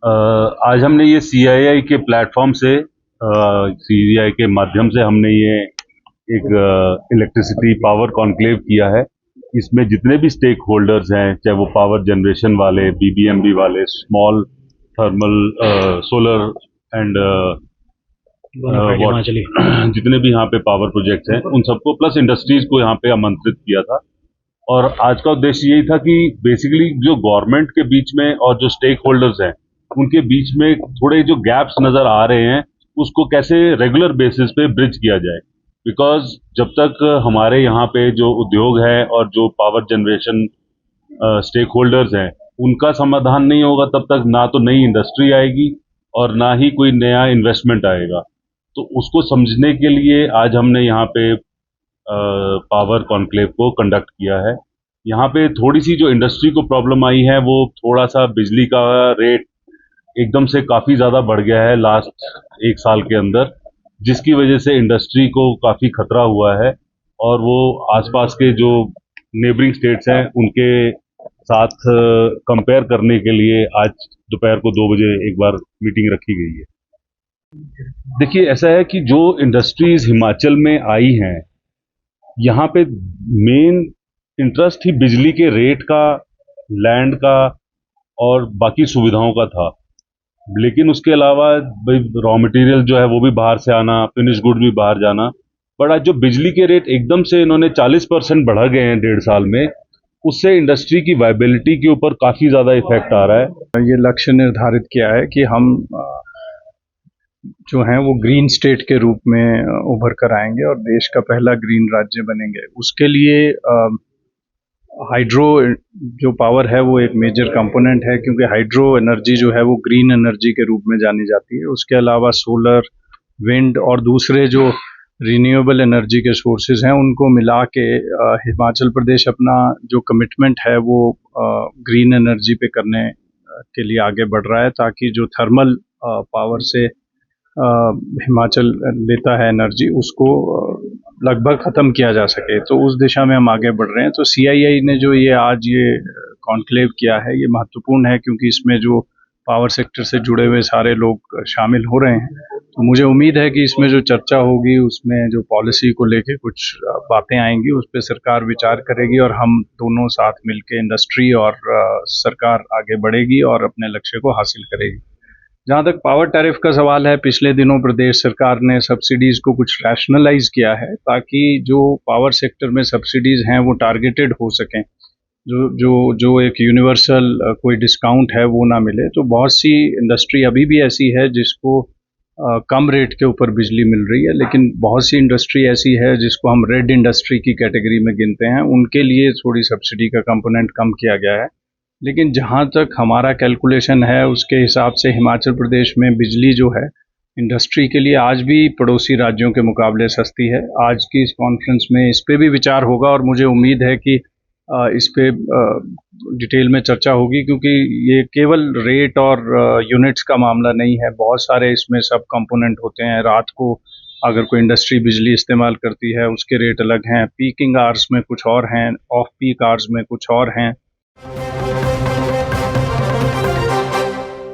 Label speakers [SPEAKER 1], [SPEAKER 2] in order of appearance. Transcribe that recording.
[SPEAKER 1] आज हमने ये सीआईआई के प्लेटफॉर्म से सीआईआई के माध्यम से हमने ये एक इलेक्ट्रिसिटी पावर कॉन्क्लेव किया है। इसमें जितने भी स्टेक होल्डर्स हैं, चाहे वो पावर जनरेशन वाले, बीबीएमबी वाले, स्मॉल थर्मल, सोलर एंड जितने भी यहाँ पे पावर प्रोजेक्ट्स हैं, उन सबको प्लस इंडस्ट्रीज को यहाँ पे आमंत्रित किया था। और आज का उद्देश्य यही था कि बेसिकली जो गवर्नमेंट के बीच में और जो स्टेक होल्डर्स हैं उनके बीच में थोड़े जो गैप्स नजर आ रहे हैं उसको कैसे रेगुलर बेसिस पे ब्रिज किया जाए। बिकॉज जब तक हमारे यहाँ पे जो उद्योग है और जो पावर जनरेशन स्टेक होल्डर्स हैं उनका समाधान नहीं होगा, तब तक ना तो नई इंडस्ट्री आएगी और ना ही कोई नया इन्वेस्टमेंट आएगा। तो उसको समझने के लिए आज हमने यहाँ पे पावर कॉन्क्लेव को कंडक्ट किया है। यहाँ पे थोड़ी सी जो इंडस्ट्री को प्रॉब्लम आई है वो थोड़ा सा बिजली का रेट एकदम से काफ़ी ज़्यादा बढ़ गया है लास्ट एक साल के अंदर, जिसकी वजह से इंडस्ट्री को काफ़ी खतरा हुआ है और वो आसपास के जो नेबरिंग स्टेट्स हैं उनके साथ कंपेयर करने के लिए आज दोपहर को 2 बजे एक बार मीटिंग रखी गई है। देखिए, ऐसा है कि जो इंडस्ट्रीज हिमाचल में आई हैं, यहाँ पे मेन इंटरेस्ट ही बिजली के रेट का, लैंड का और बाकी सुविधाओं का था। लेकिन उसके अलावा भाई रॉ मटेरियल जो है वो भी बाहर से आना, फिनिश गुड भी बाहर जाना। बट आज जो बिजली के रेट एकदम से इन्होंने 40% बढ़ा गए हैं 1.5 साल में, उससे इंडस्ट्री की वायबिलिटी के ऊपर काफ़ी ज़्यादा इफेक्ट आ रहा है।
[SPEAKER 2] ये लक्ष्य निर्धारित किया है कि हम जो हैं वो ग्रीन स्टेट के रूप में उभर कर आएंगे और देश का पहला ग्रीन राज्य बनेंगे। उसके लिए हाइड्रो जो पावर है वो एक मेजर कंपोनेंट है, क्योंकि हाइड्रो एनर्जी जो है वो ग्रीन एनर्जी के रूप में जानी जाती है। उसके अलावा सोलर, विंड और दूसरे जो रिन्यूएबल एनर्जी के सोर्सेज हैं उनको मिला के हिमाचल प्रदेश अपना जो कमिटमेंट है वो ग्रीन एनर्जी पे करने के लिए आगे बढ़ रहा है, ताकि जो थर्मल पावर से हिमाचल लेता है एनर्जी उसको लगभग ख़त्म किया जा सके। तो उस दिशा में हम आगे बढ़ रहे हैं। तो सीआईआई ने जो ये आज ये कॉन्क्लेव किया है ये महत्वपूर्ण है, क्योंकि इसमें जो पावर सेक्टर से जुड़े हुए सारे लोग शामिल हो रहे हैं। तो मुझे उम्मीद है कि इसमें जो चर्चा होगी उसमें जो पॉलिसी को लेके कुछ बातें आएंगी, उस पर सरकार विचार करेगी और हम दोनों साथ मिलकर इंडस्ट्री और सरकार आगे बढ़ेगी और अपने लक्ष्य को हासिल करेगी। जहाँ तक पावर टैरिफ का सवाल है, पिछले दिनों प्रदेश सरकार ने सब्सिडीज़ को कुछ रैशनलाइज किया है, ताकि जो पावर सेक्टर में सब्सिडीज़ हैं वो टारगेटेड हो सकें। जो एक यूनिवर्सल कोई डिस्काउंट है वो ना मिले। तो बहुत सी इंडस्ट्री अभी भी ऐसी है जिसको कम रेट के ऊपर बिजली मिल रही है, लेकिन बहुत सी इंडस्ट्री ऐसी है जिसको हम रेड इंडस्ट्री की कैटेगरी में गिनते हैं, उनके लिए थोड़ी सब्सिडी का कंपोनेंट कम किया गया है। लेकिन जहाँ तक हमारा कैलकुलेशन है उसके हिसाब से हिमाचल प्रदेश में बिजली जो है इंडस्ट्री के लिए आज भी पड़ोसी राज्यों के मुकाबले सस्ती है। आज की इस कॉन्फ्रेंस में इस पे भी विचार होगा और मुझे उम्मीद है कि इस पे डिटेल में चर्चा होगी, क्योंकि ये केवल रेट और यूनिट्स का मामला नहीं है। बहुत सारे इसमें सब कंपोनेंट होते हैं। रात को अगर कोई इंडस्ट्री बिजली इस्तेमाल करती है उसके रेट अलग हैं, पीकिंग आवर्स में कुछ और हैं, ऑफ पीक आवर्स में कुछ और हैं।